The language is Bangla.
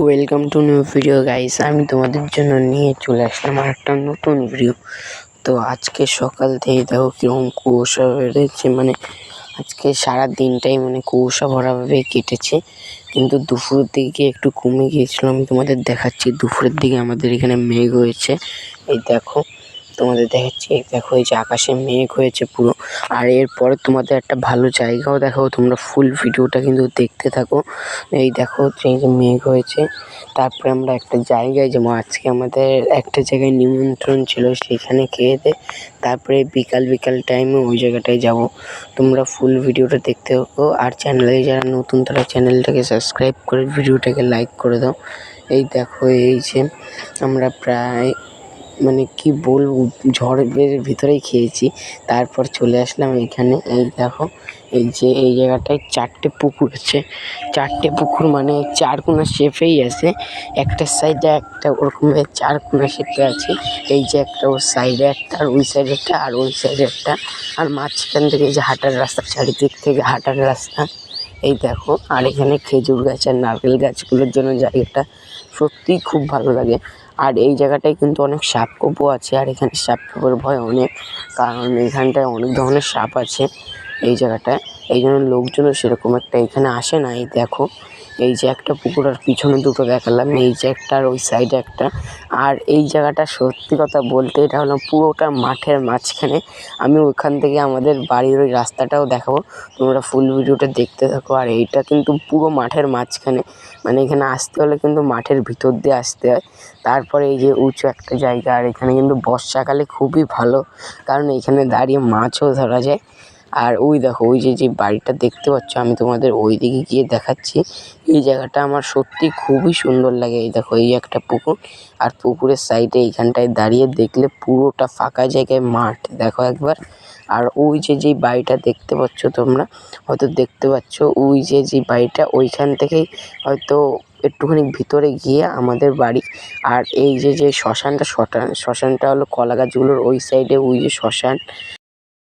Welcome to new video guys. আমি তোমাদের জন্য নিয়ে চলে আসলাম আর একটা নতুন ভিডিও। তো আজকে সকাল থেকে দেখো কীরকম কুয়াশা বেড়েছে, আজকে সারা দিনটাই কুয়াশা ভরাভাবে কেটেছে, কিন্তু দুপুরের দিকে একটু কমে গিয়েছিল। আমি তোমাদের দেখাচ্ছি, দুপুরের দিকে আমাদের এখানে মেঘ হয়েছে। এই দেখো, তোমাদের দেখাচ্ছি, এই দেখো, এই যে আকাশে মেঘ হয়েছে পুরো। আর এরপরে তোমাদের একটা ভালো জায়গাও দেখাবো, তোমরা ফুল ভিডিওটা কিন্তু দেখতে থাকো। এই দেখো, এই যে মেঘ হয়েছে, তারপরে আমরা একটা জায়গায় যাবো। আজকে আমাদের একটা জায়গায় নিমন্ত্রণ ছিল, সেখানে খেয়ে দিয়ে তারপরে বিকাল টাইমে ওই জায়গাটায় যাব। তোমরা ফুল ভিডিওটা দেখতে থাকো, আর চ্যানেলে যারা নতুন তারা চ্যানেলটাকে সাবস্ক্রাইব করে ভিডিওটাকে লাইক করে দাও। এই দেখো, এই যে আমরা প্রায় কি বলবো, ঝড়ের ভিতরেই খেয়েছি। তারপর চলে আসলাম এখানে। এই দেখো, এই যে এই জায়গাটায় 4টে পুকুর আছে। 4টে পুকুর চারকোনা শেপেই আছে, একটা সাইডে একটা ওরকমের চারকোনা শেপে আছে। এই যে একটা ওর সাইডে একটা, আর ওই সাইডে একটা, আর ওই সাইডে একটা, আর মাঝখান থেকে যে হাঁটার রাস্তা, চারিদিক থেকে হাঁটার রাস্তা। এই দেখো, আর এখানে খেজুর গাছ আর নারকেল গাছগুলোর জন্য জায়গাটা সত্যিই খুব ভালো লাগে। আর এই জায়গাটায় কিন্তু অনেক সাপখোপও আছে, আর এখানে সাপখোপের ভয় অনেক, কারণ এখানটায় অনেক ধরনের সাপ আছে এই জায়গাটায়। এই জন্য লোকজনও সেরকম একটা এখানে আসে না। এই দেখো, এই যে একটা পুকুর, আর পিছনে দুটো দেখালাম, এই যে একটা আর ওই সাইডে একটা। আর এই জায়গাটা সত্যি কথা বলতে, এটা হলো পুরোটা মাঠের মাঝখানে। আমি ওইখান থেকে আমাদের বাড়ির ওই রাস্তাটাও দেখাবো, তোমরা ফুল ভিডিওটা দেখতে থাকো। আর এইটা কিন্তু পুরো মাঠের মাঝখানে, এখানে আসতে হলে কিন্তু মাঠের ভিতর দিয়ে আসতে হয়। তারপরে এই যে উঁচু একটা জায়গা, আর এখানে কিন্তু বর্ষাকালে খুবই ভালো, কারণ এখানে দাঁড়িয়ে মাছও ধরা যায়। আর ওই দেখো, ওই যে বাড়িটা দেখতে পাচ্ছ, আমি তোমাদের ওই দিকে গিয়ে দেখাচ্ছি। এই জায়গাটা আমার সত্যি খুবই সুন্দর লাগে। এই দেখো, এই একটা পুকুর, আর পুকুরের সাইডে এইখানটায় দাঁড়িয়ে দেখলে পুরোটা ফাঁকা জায়গায় মাঠ দেখো একবার। আর ওই যে বাড়িটা দেখতে পাচ্ছ, তোমরা হয়তো দেখতে পাচ্ছ, ওই যে বাড়িটা, ওইখান থেকেই হয়তো একটুখানি ভিতরে গিয়ে আমাদের বাড়ি। আর এই যে শ্মশানটা হলো কলা গাছগুলোর ওই সাইডে, ওই যে শ্মশান।